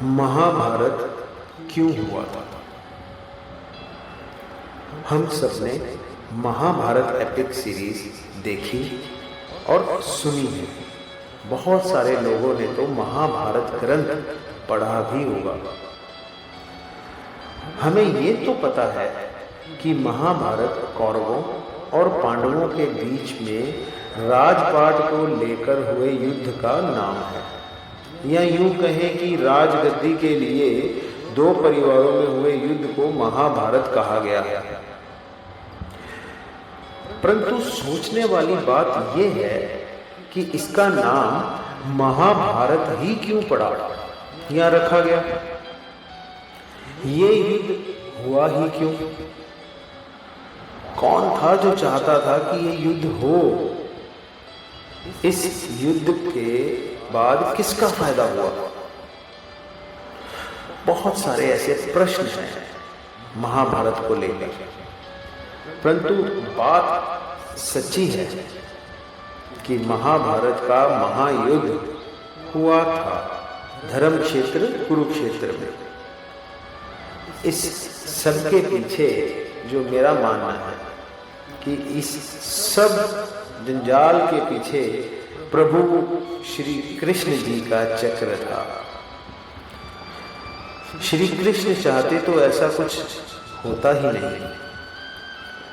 महाभारत क्यों हुआ था? हम सबने महाभारत एपिक सीरीज देखी और सुनी है। बहुत सारे लोगों ने तो महाभारत ग्रंथ पढ़ा भी होगा। हमें ये तो पता है कि महाभारत कौरवों और पांडवों के बीच में राजपाट को लेकर हुए युद्ध का नाम है, या यूं कहें कि राजगद्दी के लिए दो परिवारों में हुए युद्ध को महाभारत कहा गया है। परंतु सोचने वाली बात यह है कि इसका नाम महाभारत ही क्यों पड़ा या रखा गया? ये युद्ध हुआ ही क्यों? कौन था जो चाहता था कि ये युद्ध हो? इस युद्ध के बाद किसका फायदा हुआ? बहुत सारे ऐसे प्रश्न हैं महाभारत को लेकर। परंतु बात सच्ची है कि महाभारत का महायुद्ध हुआ था धर्म क्षेत्र कुरुक्षेत्र में। इस सबके पीछे जो मेरा मानना है कि इस सब जंजाल के पीछे प्रभु श्री कृष्ण जी का चक्र था। श्री कृष्ण चाहते तो ऐसा कुछ होता ही नहीं,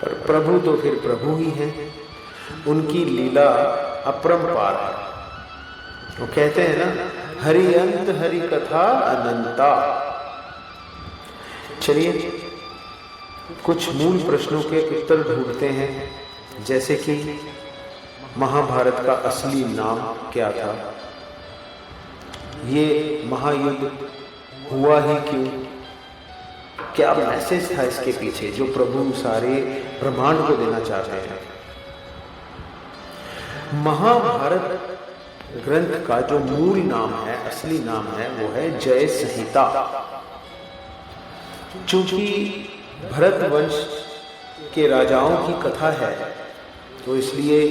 पर प्रभु तो फिर प्रभु ही हैं। उनकी लीला अपरंपार है। वो कहते हैं ना, हरि अंत हरि कथा अनंता। चलिए कुछ मूल प्रश्नों के उत्तर ढूंढते हैं, जैसे कि महाभारत का असली नाम क्या था? ये महायुद्ध हुआ ही क्यों? क्या मैसेज था इसके पीछे जो प्रभु सारे ब्रह्मांड को देना चाहते हैं? महाभारत ग्रंथ का जो मूल नाम है, असली नाम है, वो है जय संहिता। चूंकि भरत वंश के राजाओं की कथा है, तो इसलिए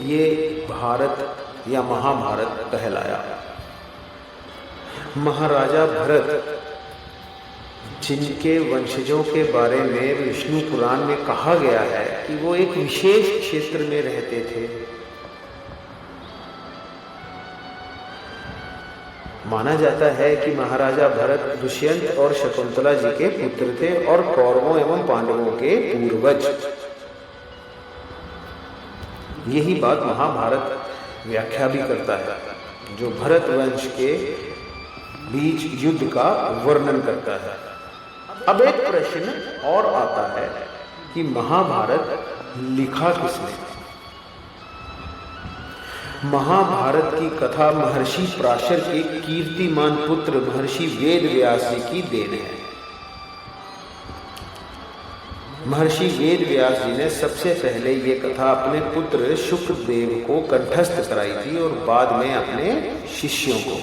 ये भारत या महाभारत कहलाया। महाराजा भरत, जिनके वंशजों के बारे में विष्णु पुराण में कहा गया है कि वो एक विशेष क्षेत्र में रहते थे। माना जाता है कि महाराजा भरत दुष्यंत और शकुंतला जी के पुत्र थे और कौरवों एवं पांडवों के पूर्वज। यही बात महाभारत व्याख्या भी करता है, जो भरत वंश के बीच युद्ध का वर्णन करता है। अब एक प्रश्न और आता है कि महाभारत लिखा किसने? महाभारत की कथा महर्षि पराशर के कीर्तिमान पुत्र महर्षि वेद व्यास जी की देन है। महर्षि वेद व्यास जी ने सबसे पहले ये कथा अपने पुत्र शुकदेव को कंठस्थ कराई थी और बाद में अपने शिष्यों को।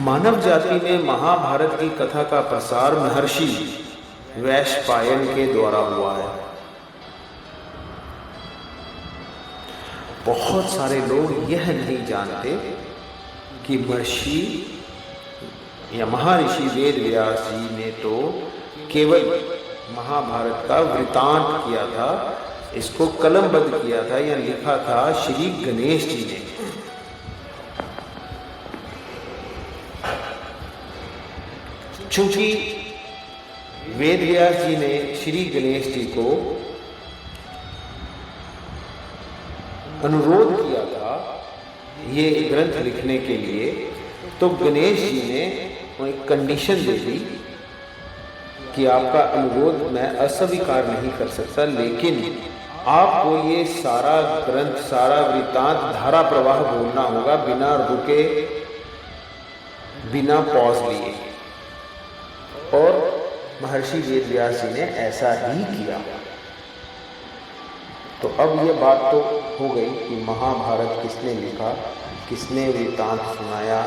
मानव जाति में महाभारत की कथा का प्रसार महर्षि वैशंपायन के द्वारा हुआ है। बहुत सारे लोग यह नहीं जानते कि महर्षि या महर्षि वेद व्यास जी ने तो केवल महाभारत का वृतांत किया था, इसको कलमबद्ध किया था या लिखा था श्री गणेश जी ने। चूंकि वेद व्यास जी ने श्री गणेश जी को अनुरोध किया था ये ग्रंथ लिखने के लिए, तो गणेश जी ने एक कंडीशन दे दी कि आपका अनुरोध मैं अस्वीकार नहीं कर सकता, लेकिन आपको ये सारा ग्रंथ, सारा वृत्तांत धारा प्रवाह बोलना होगा, बिना रुके, बिना पॉज लिए। और महर्षि वेद व्यास जी ने ऐसा ही किया। तो अब ये बात तो हो गई कि महाभारत किसने लिखा, किसने वृत्तांत सुनाया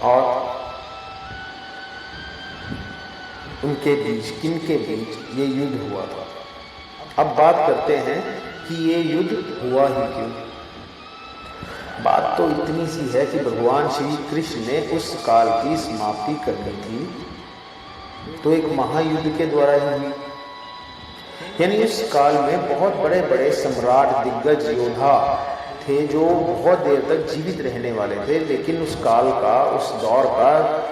और उनके बीच, किनके बीच ये युद्ध हुआ था। अब बात करते हैं कि ये युद्ध हुआ ही क्यों। बात तो इतनी सी है कि भगवान श्री कृष्ण ने उस काल की समाप्ति करनी थी तो एक महायुद्ध के द्वारा ही हुई। यानी उस काल में बहुत बड़े बड़े सम्राट, दिग्गज योद्धा थे जो बहुत देर तक जीवित रहने वाले थे, लेकिन उस काल का, उस दौर का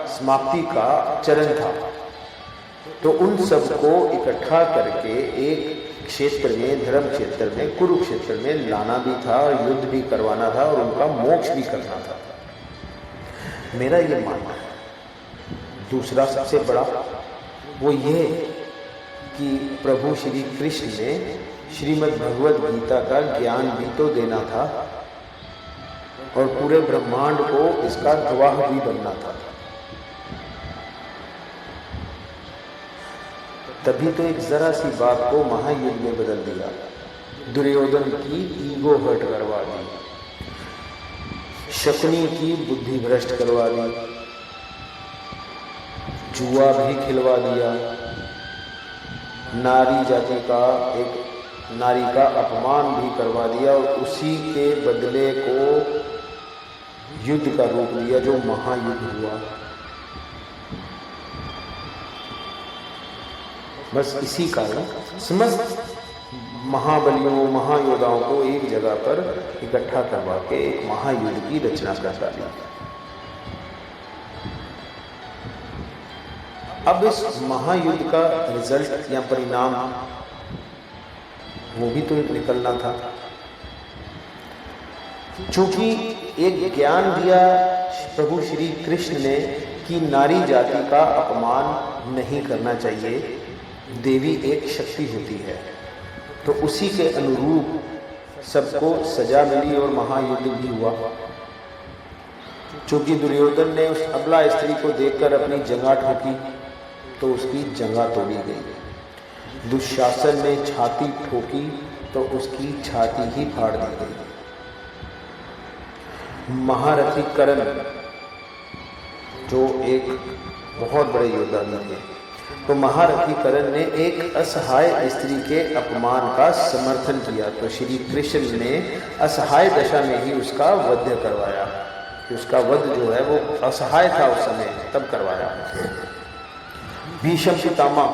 समाप्ति का चरण था। तो उन सबको इकट्ठा करके एक क्षेत्र में, धर्म क्षेत्र में, कुरुक्षेत्र में लाना भी था, युद्ध भी करवाना था और उनका मोक्ष भी करना था। मेरा ये मानना है। दूसरा सबसे बड़ा वो ये कि प्रभु श्री कृष्ण ने श्रीमद् भगवद गीता का ज्ञान भी तो देना था और पूरे ब्रह्मांड को इसका गवाह भी बनना था। तभी तो एक जरा सी बात को महायुद्ध में बदल दिया, दुर्योधन की ईगो हर्ट करवा दी, शकुनी की बुद्धि भ्रष्ट करवा दी, जुआ भी खिलवा दिया, नारी जाति का, एक नारी का अपमान भी करवा दिया और उसी के बदले को युद्ध का रूप दिया जो महायुद्ध हुआ। बस इसी कारण समस्त महाबलियों, महायोद्धाओं को एक जगह पर इकट्ठा करवा के एक महायुद्ध की रचना कर डाली। अब इस महायुद्ध का रिजल्ट या परिणाम वो भी तो निकलना था। चूंकि एक ज्ञान दिया प्रभु श्री कृष्ण ने कि नारी जाति का अपमान नहीं करना चाहिए, देवी एक शक्ति होती है, तो उसी के अनुरूप सबको सजा मिली और महायुद्ध भी हुआ। चूंकि दुर्योधन ने उस अबला स्त्री को देखकर अपनी जंगा ठोकी तो उसकी जंगा तोड़ी गई। दुशासन ने छाती ठोकी तो उसकी छाती ही फाड़ दी गई। महारथी कर्ण जो एक बहुत बड़े योद्धा भी थे, तो महारथी कर्ण ने एक असहाय स्त्री के अपमान का समर्थन किया, तो श्री कृष्ण ने असहाय दशा में ही उसका वध करवाया। उसका वध जो है वो असहाय था उस समय, तब करवाया। भीष्म पितामह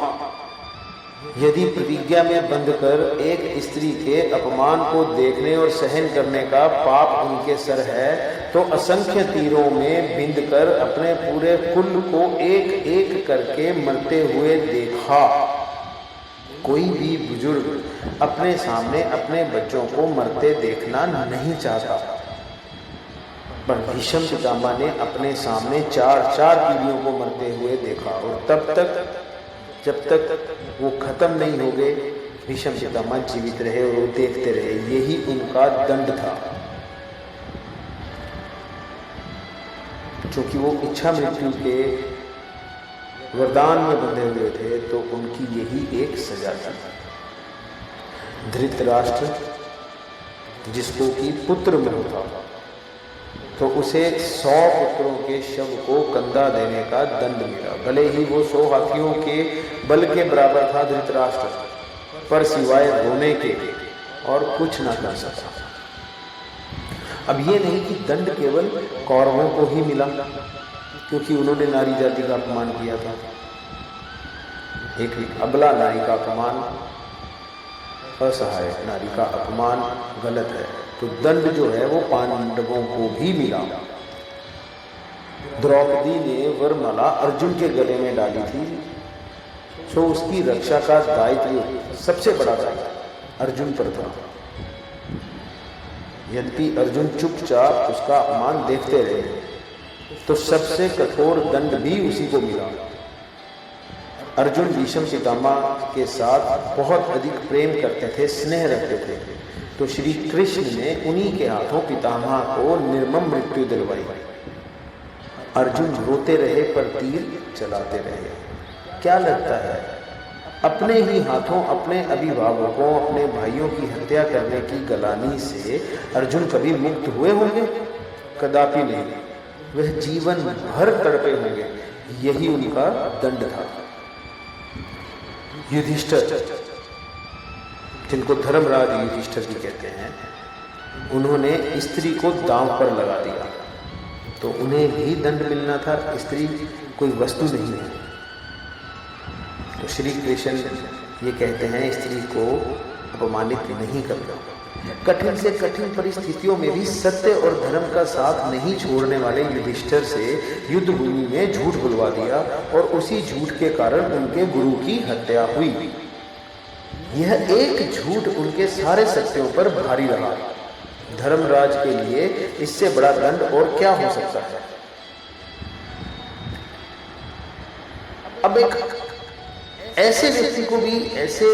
यदि प्रतिज्ञा में बंधकर एक स्त्री के अपमान को देखने और सहन करने का पाप उनके सर है, तो असंख्य तीरों में बिंदकर अपने पूरे कुल को एक एक करके मरते हुए देखा। कोई भी बुजुर्ग अपने सामने अपने बच्चों को मरते देखना नहीं चाहता, पर भीष्म पितामह ने अपने सामने चार चार पीढ़ियों को मरते हुए देखा और तब तक जब तक वो खत्म नहीं हो गए भीष्म पितामह जीवित रहे और वो देखते रहे। यही उनका दंड था। चूंकि वो इच्छा मृत्यु के वरदान में बंधे हुए थे तो उनकी यही एक सजा थी। धृतराष्ट्र जिसको कि पुत्र मोह था, तो उसे 100 पुत्रों के शव को कंधा देने का दंड मिला। भले ही वो 100 हाथियों के बल के बराबर था धृतराष्ट्र, पर सिवाय रोने के और कुछ ना कर सका। अब ये नहीं कि दंड केवल कौरवों को ही मिला, क्योंकि उन्होंने नारी जाति का अपमान किया था। एक अबला नारी का अपमान, असहाय नारी का अपमान गलत है, तो दंड जो है वो पांडवों को भी मिला। द्रौपदी ने वरमाला अर्जुन के गले में डाली थी, तो उसकी रक्षा का दायित्व सबसे बड़ा दायित्व अर्जुन पर था। यद्यपि अर्जुन चुपचाप उसका अपमान देखते रहे, तो सबसे कठोर दंड भी उसी को मिला। अर्जुन भीष्म पितामह के साथ बहुत अधिक प्रेम करते थे, स्नेह रखते थे, तो श्री कृष्ण ने उन्हीं के हाथों पितामह को निर्मम मृत्यु दिलवाई। अर्जुन रोते रहे पर तीर चलाते रहे। क्या लगता है अपने ही हाथों अपने अभिभावकों, अपने भाइयों की हत्या करने की गलानी से अर्जुन कभी मुक्त हुए होंगे? कदापि नहीं। वह जीवन भर तड़पे होंगे। यही उनका दंड था। युधिष्ठिर, जिनको धर्मराज युधिष्ठिर भी कहते हैं, उन्होंने स्त्री को दांव पर लगा दिया, तो उन्हें भी दंड मिलना था। स्त्री कोई वस्तु नहीं है। तो श्री कृष्ण ये कहते हैं स्त्री को अपमानित नहीं करना। कठिन से कठिन परिस्थितियों में भी सत्य और धर्म का साथ नहीं छोड़ने वाले युधिष्ठिर से युद्ध भूमि में झूठ बुलवा दिया और उसी झूठ के कारण उनके गुरु की हत्या हुई। यह एक झूठ उनके सारे सत्यों पर भारी रहा। धर्मराज के लिए इससे बड़ा दंड और क्या हो सकता है। अब एक ऐसे व्यक्ति को भी, ऐसे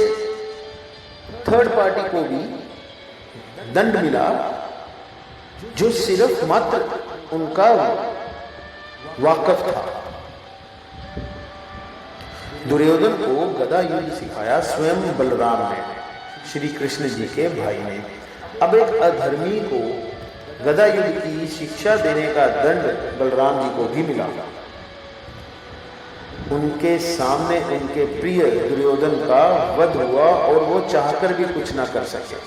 थर्ड पार्टी को भी दंड मिला जो सिर्फ मात्र उनका वाकफ था। दुर्योधन को गदा युद्ध सिखाया स्वयं बलराम ने, श्री कृष्ण जी के भाई ने। अब एक अधर्मी को गदा युद्ध की शिक्षा देने का दंड बलराम जी को भी मिला। उनके सामने उनके प्रिय दुर्योधन का वध हुआ और वो चाहकर भी कुछ ना कर सके।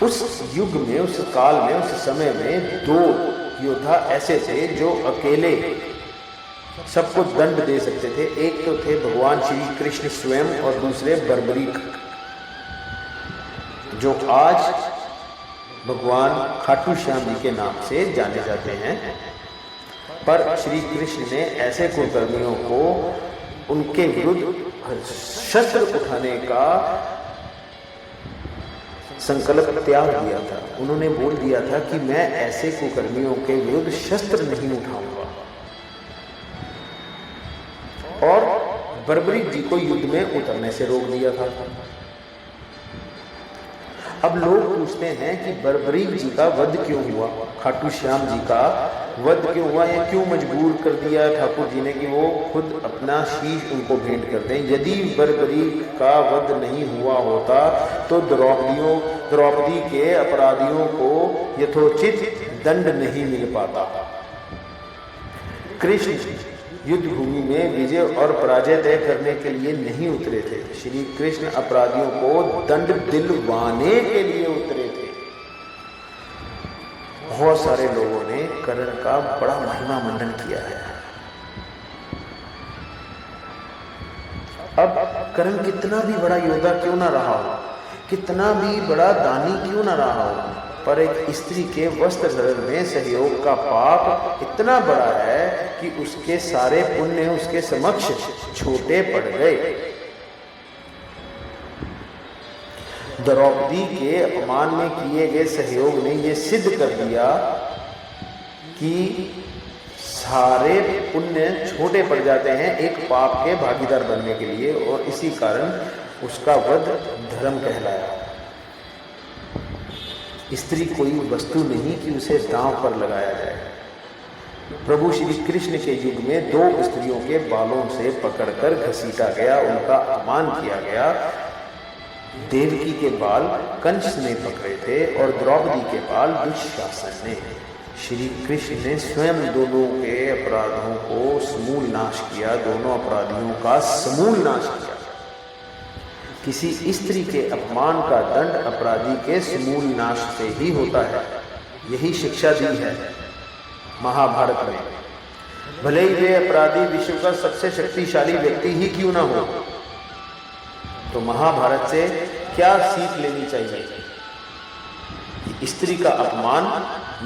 उस युग में, उस काल में, उस समय में दो योद्धा ऐसे थे जो अकेले सबको दंड दे सकते थे। एक तो थे भगवान श्री कृष्ण स्वयं और दूसरे बर्बरीक, जो आज भगवान खाटू श्याम जी के नाम से जाने जाते हैं। पर श्री कृष्ण ने ऐसे कुकर्मियों को उनके विरुद्ध शस्त्र उठाने का संकल्प त्याग दिया था। उन्होंने बोल दिया था कि मैं ऐसे कुकर्मियों के विरुद्ध शस्त्र नहीं उठाऊंगा, और बर्बरीक जी को युद्ध में उतरने से रोक दिया था। अब लोग पूछते हैं कि बर्बरीक जी का वध क्यों हुआ, खाटू श्याम जी का वध क्यों हुआ, या क्यों मजबूर कर दिया ठाकुर जी ने कि वो खुद अपना शीश उनको भेंट कर दें। यदि बर्बरीक का वध नहीं हुआ होता तो द्रौपदी के अपराधियों को यथोचित दंड नहीं मिल पाता। कृष्ण युद्ध भूमि में विजय और पराजय तय करने के लिए नहीं उतरे थे। श्री कृष्ण अपराधियों को दंड दिलवाने के लिए उतरे थे। बहुत सारे लोगों ने कर्ण का बड़ा महिमा मंडन किया है। अब कर्ण कितना भी बड़ा योद्धा क्यों ना रहा हो, कितना भी बड़ा दानी क्यों ना रहा हो, पर एक स्त्री के वस्त्र धरण में सहयोग का पाप इतना बड़ा है कि उसके सारे पुण्य उसके समक्ष छोटे पड़ गए। द्रौपदी के अपमान में किए गए सहयोग ने यह सिद्ध कर दिया कि सारे पुण्य छोटे पड़ जाते हैं एक पाप के भागीदार बनने के लिए, और इसी कारण उसका वध धर्म कहलाया। स्त्री कोई वस्तु नहीं कि उसे दांव पर लगाया जाए। प्रभु श्री कृष्ण के युग में दो स्त्रियों के बालों से पकड़कर घसीटा गया, उनका अपमान किया गया। देवकी के बाल कंस ने पकड़े थे और द्रौपदी के बाल दुशासन ने। श्री कृष्ण ने स्वयं दोनों के अपराधों को समूल नाश किया, दोनों अपराधियों का समूल नाश किया। किसी स्त्री के अपमान का दंड अपराधी के समूल नाश से ही होता है। यही शिक्षा दी है महाभारत में। भले ही वे अपराधी विश्व का सबसे शक्तिशाली व्यक्ति ही क्यों ना हो, तो महाभारत से क्या सीख लेनी चाहिए? स्त्री का अपमान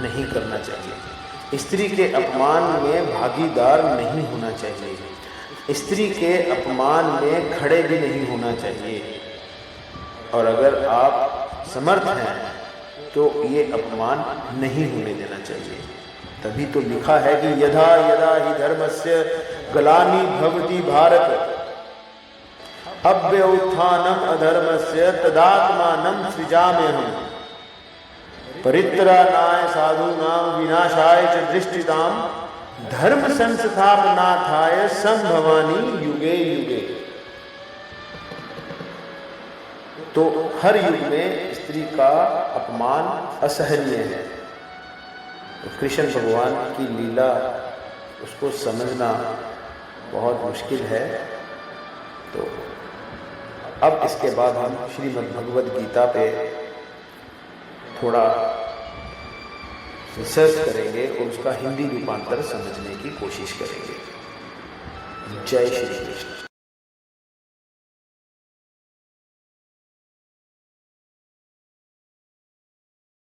नहीं करना चाहिए, स्त्री के अपमान में भागीदार नहीं होना चाहिए, स्त्री के अपमान में खड़े भी नहीं होना चाहिए। और अगर आप समर्थ हैं तो ये अपमान नहीं होने देना चाहिए। तभी तो लिखा है कि यदा यदा ही धर्मस्य ग्लानि भवति भारत अभ्युत्थानम अधर्मस्य तदात्मानं सृजाम्यहम् परित्राणाय साधूनां विनाशाय च दृष्टिताम् धर्म संस्थापनार्थाय संभवानि युगे युगे। तो हर युग में स्त्री का अपमान असहनीय है। तो कृष्ण भगवान की लीला उसको समझना बहुत मुश्किल है। तो अब इसके बाद हम श्रीमद् भगवद गीता पे थोड़ा रिसर्च करेंगे और उसका हिंदी रूपांतर समझने की कोशिश करेंगे। जय श्री कृष्ण।